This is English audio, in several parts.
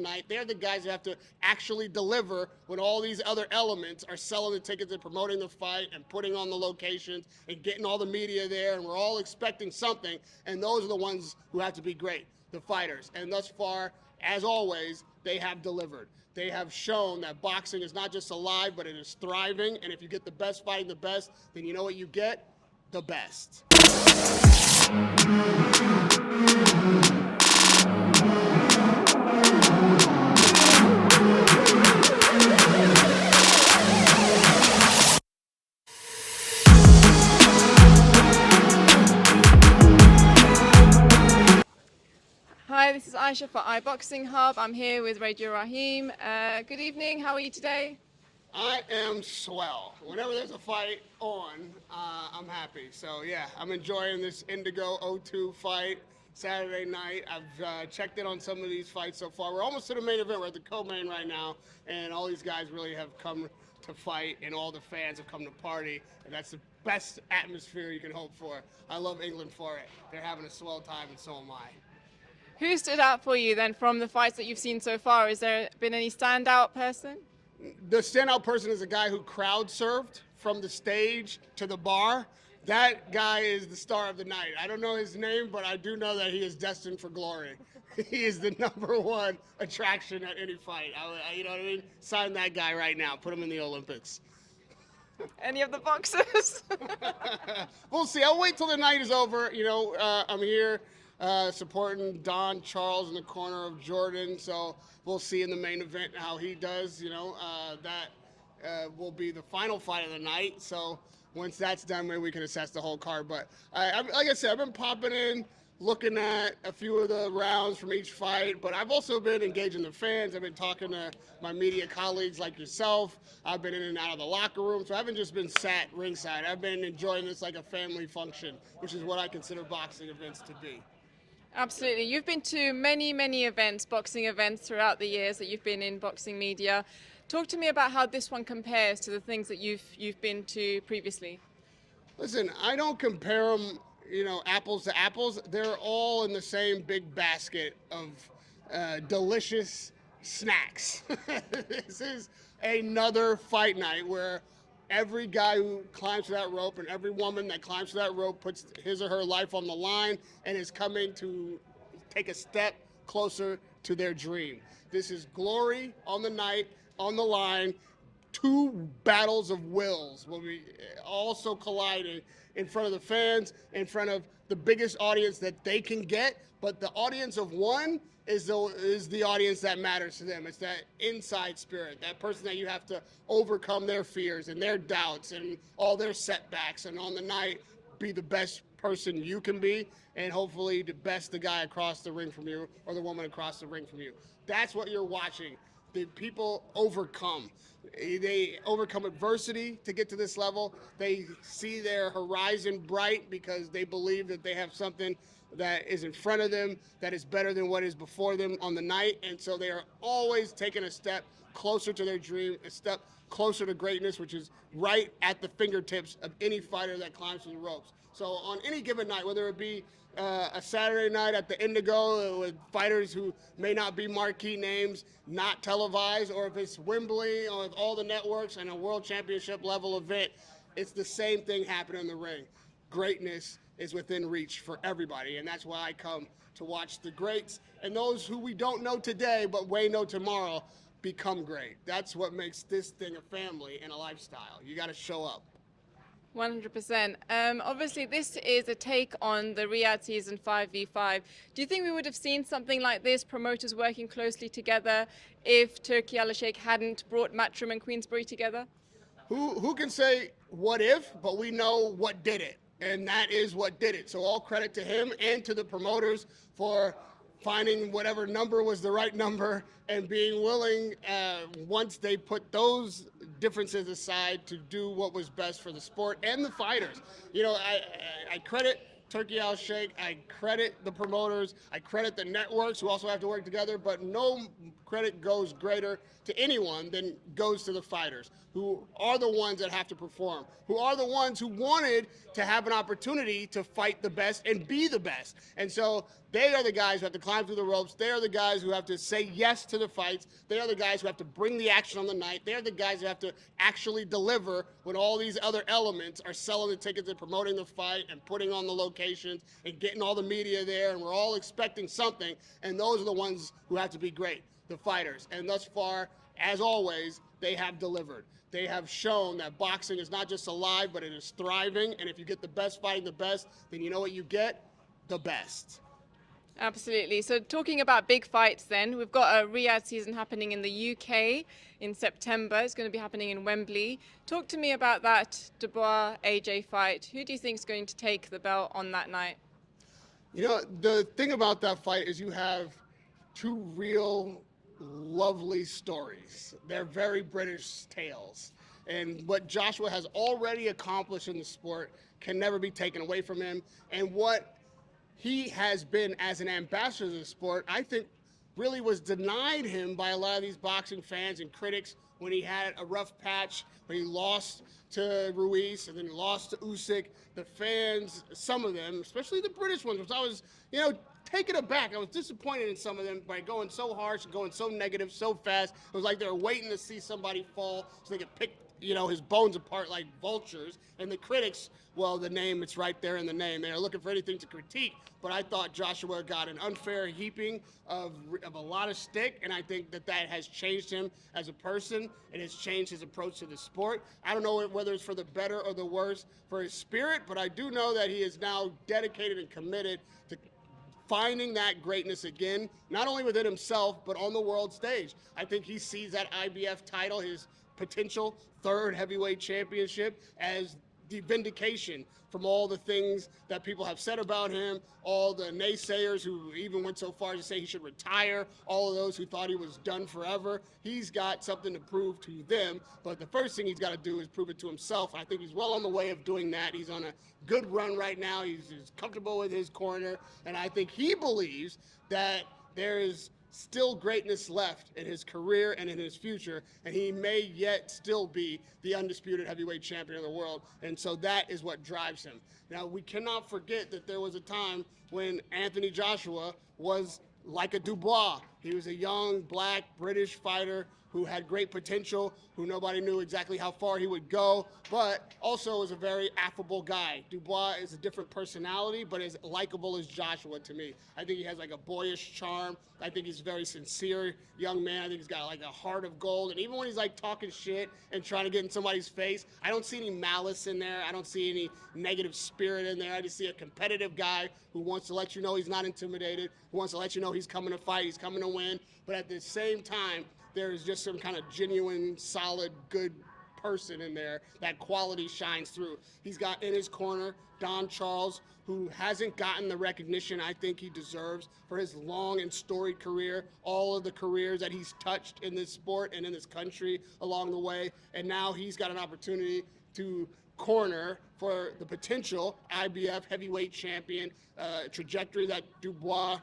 night. They're the guys who have to actually deliver when all these other elements are selling the tickets and promoting the fight and putting on the locations and getting all the media there, and we're all expecting something, and those are the ones who have to be great, the fighters. And thus far, as always, they have delivered. They have shown that boxing is not just alive, but it is thriving, and if you get the best fighting the best, then you know what you get? The best. Hi, this is Aiysha for iBoxingHub. I'm here with Radio Rahim. Good evening, how are you today? I am swell. Whenever there's a fight on, I'm happy. So yeah, I'm enjoying this Indigo O2 fight Saturday night. I've checked in on some of these fights so far. We're almost to the main event. We're at the co-main right now, and all these guys really have come to fight, and all the fans have come to party, and that's the best atmosphere you can hope for. I love England for it. They're having a swell time, and so am I. Who stood out for you then from the fights that you've seen so far? Has there been any standout person? The standout person is a guy who crowd surfed from the stage to the bar. That guy is the star of the night. I don't know his name, but I do know that he is destined for glory. He is the #1 attraction at any fight. You know what I mean? Sign that guy right now. Put him in the Olympics. Any of the boxers? We'll see. I'll wait till the night is over. You know, I'm here supporting Don Charles in the corner of Jordan. So we'll see in the main event how he does. You know, that will be the final fight of the night. So once that's done, maybe we can assess the whole card. But like I said, I've been popping in, looking at a few of the rounds from each fight, but I've also been engaging the fans. I've been talking to my media colleagues like yourself. I've been in and out of the locker room, so I haven't just been sat ringside. I've been enjoying this like a family function, which is what I consider boxing events to be. Absolutely. You've been to many, many events, boxing events throughout the years that you've been in boxing media. Talk to me about how this one compares to the things that you've been to previously. Listen, I don't compare them, you know, apples to apples. They're all in the same big basket of delicious snacks. This is another fight night where every guy who climbs to that rope and every woman that climbs to that rope puts his or her life on the line and is coming to take a step closer to their dream. This is glory on the night, on the line. Two battles of wills will be also colliding in front of the fans, in front of the biggest audience that they can get. But the audience of one is the audience that matters to them. It's that inside spirit, that person that you have to overcome their fears and their doubts and all their setbacks, and on the night be the best person you can be, and hopefully the best the guy across the ring from you or the woman across the ring from you. That's what you're watching. The people overcome. They overcome adversity to get to this level. They see their horizon bright because they believe that they have something that is in front of them that is better than what is before them on the night. And so they are always taking a step closer to their dream, a step closer to greatness, which is right at the fingertips of any fighter that climbs through the ropes. So on any given night, whether it be a Saturday night at the Indigo with fighters who may not be marquee names, not televised, or if it's Wembley or with all the networks and a world championship level event, it's the same thing happening in the ring. Greatness is within reach for everybody, and that's why I come to watch the greats and those who we don't know today but may know tomorrow become great. That's what makes this thing a family and a lifestyle. You got to show up. 100%. Obviously, this is a take on the Riyadh season 5v5. Do you think we would have seen something like this, promoters working closely together, if Turki Al-Sheikh hadn't brought Matchroom and Queensbury together? Who can say what if, but we know what did it, and that is what did it. So all credit to him and to the promoters for finding whatever number was the right number and being willing, once they put those differences aside, to do what was best for the sport and the fighters. You know, I credit Turki Al-Sheikh, I credit the promoters, I credit the networks who also have to work together, but no credit goes greater to anyone than goes to the fighters, who are the ones that have to perform, who are the ones who wanted to have an opportunity to fight the best and be the best. And so they are the guys who have to climb through the ropes. They are the guys who have to say yes to the fights. They are the guys who have to bring the action on the night. They are the guys who have to actually deliver when all these other elements are selling the tickets and promoting the fight and putting on the locations and getting all the media there, and we're all expecting something. And those are the ones who have to be great, the fighters. And thus far, as always, they have delivered. They have shown that boxing is not just alive, but it is thriving. And if you get the best fighting the best, then you know what you get? The best. Absolutely. So talking about big fights then, we've got a Riyadh season happening in the UK in September. It's going to be happening in Wembley. Talk to me about that Dubois AJ fight. Who do you think is going to take the belt on that night? You know, the thing about that fight is you have two real lovely stories. They're very British tales. And what Joshua has already accomplished in the sport can never be taken away from him. And what he has been as an ambassador to the sport, I think, really was denied him by a lot of these boxing fans and critics when he had a rough patch, when he lost to Ruiz and then lost to Usyk. The fans, some of them, especially the British ones, which I was, taken aback. I was disappointed in some of them by going so harsh, going so negative, so fast. It was like they were waiting to see somebody fall so they could pick his bones apart like vultures. And the critics, well, the name, it's right there in the name. They're looking for anything to critique. But I thought Joshua got an unfair heaping of a lot of stick, and I think that has changed him as a person. It has changed his approach to the sport. I don't know whether it's for the better or the worse for his spirit, but I do know that he is now dedicated and committed to finding that greatness again, not only within himself, but on the world stage. I think he sees that IBF title, his potential third heavyweight championship, as the vindication from all the things that people have said about him, all the naysayers who even went so far as to say he should retire, all of those who thought he was done forever. He's got something to prove to them, but the first thing he's got to do is prove it to himself. I think he's well on the way of doing that. He's on a good run right now. He's comfortable with his corner, and I think he believes that there is still greatness left in his career and in his future, and he may yet still be the undisputed heavyweight champion of the world, and so that is what drives him. Now, we cannot forget that there was a time when Anthony Joshua was like a Dubois. He was a young, black, British fighter who had great potential, who nobody knew exactly how far he would go, but also was a very affable guy. Dubois is a different personality, but as likable as Joshua to me. I think he has like a boyish charm. I think he's a very sincere young man. I think he's got like a heart of gold. And even when he's like talking shit and trying to get in somebody's face, I don't see any malice in there. I don't see any negative spirit in there. I just see a competitive guy who wants to let you know he's not intimidated, who wants to let you know he's coming to fight, he's coming to win. But at the same time, there's just some kind of genuine, solid, good person in there. That quality shines through. He's got in his corner Don Charles, who hasn't gotten the recognition I think he deserves for his long and storied career, all of the careers that he's touched in this sport and in this country along the way. And now he's got an opportunity to corner for the potential IBF heavyweight champion trajectory that Dubois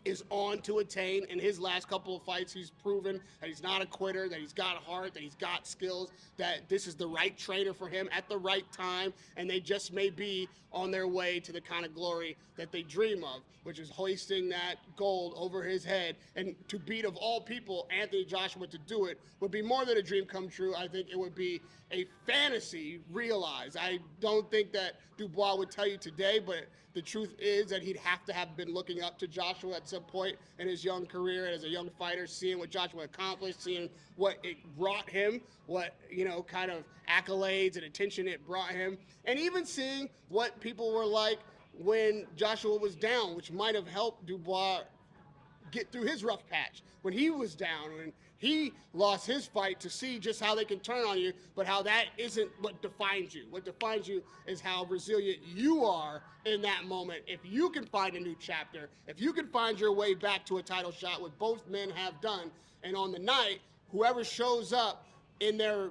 is on to attain. In his last couple of fights, he's proven that he's not a quitter, that he's got heart, that he's got skills, that this is the right trainer for him at the right time, and they just may be on their way to the kind of glory that they dream of, which is hoisting that gold over his head. And to beat, of all people, Anthony Joshua to do it would be more than a dream come true. I think it would be a fantasy realized. I don't think that Dubois would tell you today, but the truth is that he'd have to have been looking up to Joshua at some point in his young career as a young fighter, seeing what Joshua accomplished, seeing what it brought him, what, kind of accolades and attention it brought him, and even seeing what people were like when Joshua was down, which might have helped Dubois get through his rough patch when he was down, when he lost his fight, to see just how they can turn on you, but how that isn't what defines you. What defines you is how resilient you are in that moment. If you can find a new chapter, if you can find your way back to a title shot, what both men have done, and on the night, whoever shows up in their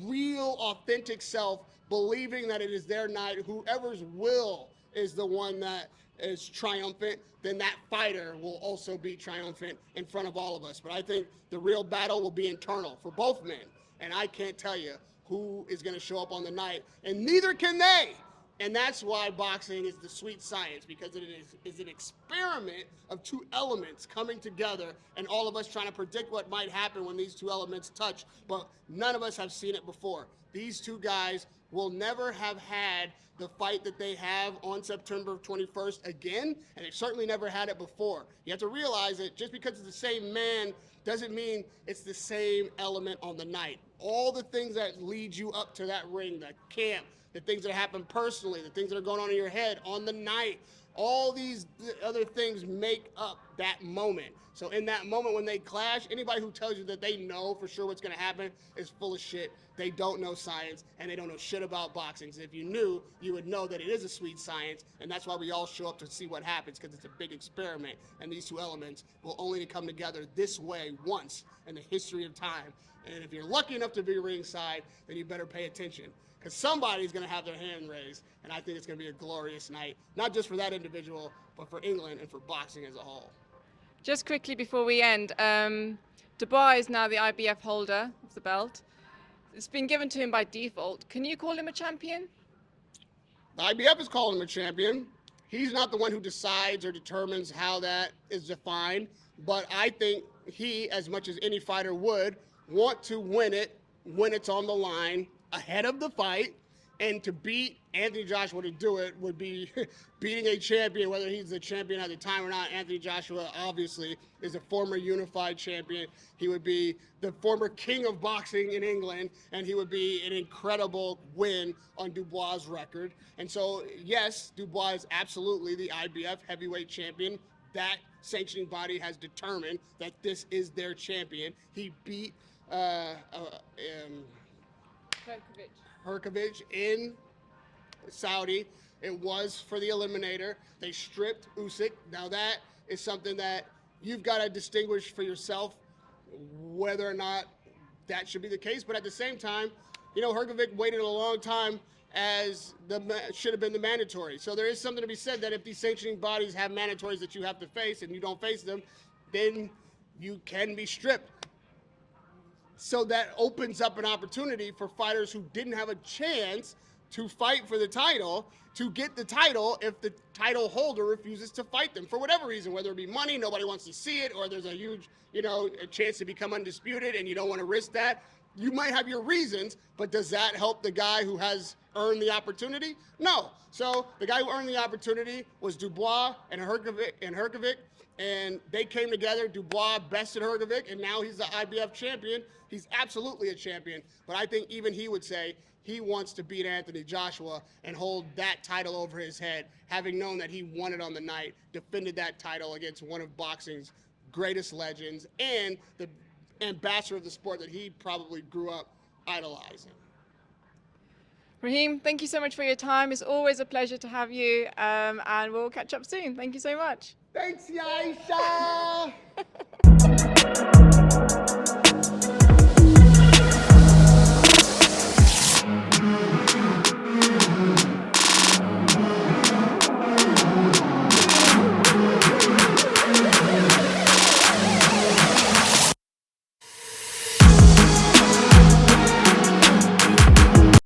real, authentic self, believing that it is their night, whoever's will is the one that is triumphant, then that fighter will also be triumphant in front of all of us. But I think the real battle will be internal for both men. And I can't tell you who is going to show up on the night, and neither can they. And that's why boxing is the sweet science, because it is an experiment of two elements coming together, and all of us trying to predict what might happen when these two elements touch. But none of us have seen it before. These two guys will never have had the fight that they have on September 21st again, and they've certainly never had it before. You have to realize that just because it's the same man doesn't mean it's the same element on the night. All the things that lead you up to that ring, the camp, the things that happen personally, the things that are going on in your head on the night, all these other things make up that moment. So in that moment when they clash, anybody who tells you that they know for sure what's going to happen is full of shit. They don't know science, and they don't know shit about boxing. So if you knew, you would know that it is a sweet science, and that's why we all show up to see what happens, because it's a big experiment, and these two elements will only come together this way once in the history of time. And if you're lucky enough to be ringside, then you better pay attention, because somebody's going to have their hand raised, and I think it's going to be a glorious night, not just for that individual, but for England and for boxing as a whole. Just quickly before we end, Dubois is now the IBF holder of the belt. It's been given to him by default. Can you call him a champion? The IBF is calling him a champion. He's not the one who decides or determines how that is defined, but I think he, as much as any fighter would, want to win it when it's on the line ahead of the fight. And to beat Anthony Joshua, to do it would be beating a champion, whether he's the champion at the time or not. Anthony Joshua obviously is a former unified champion. He would be the former king of boxing in England, and he would be an incredible win on Dubois' record. And so, yes, Dubois is absolutely the IBF heavyweight champion. That sanctioning body has determined that this is their champion. He beat Herkovich in Saudi. It was for the eliminator. They stripped Usyk. Now that is something that you've got to distinguish for yourself whether or not that should be the case. But at the same time, you know, Herkovich waited a long time as should have been the mandatory. So there is something to be said that if these sanctioning bodies have mandatories that you have to face and you don't face them, then you can be stripped. So that opens up an opportunity for fighters who didn't have a chance to fight for the title to get the title if the title holder refuses to fight them for whatever reason, whether it be money, nobody wants to see it, or there's a huge, a chance to become undisputed and you don't want to risk that. You might have your reasons, but does that help the guy who has earned the opportunity? No. So the guy who earned the opportunity was Dubois and Herkovich, and they came together. Dubois bested Herkovich, and now he's the IBF champion. He's absolutely a champion, but I think even he would say he wants to beat Anthony Joshua and hold that title over his head, having known that he won it on the night, defended that title against one of boxing's greatest legends and the ambassador of the sport that he probably grew up idolizing. Rahim, thank you so much for your time. It's always a pleasure to have you, and we'll catch up soon. Thank you so much. Thanks, Aiysha!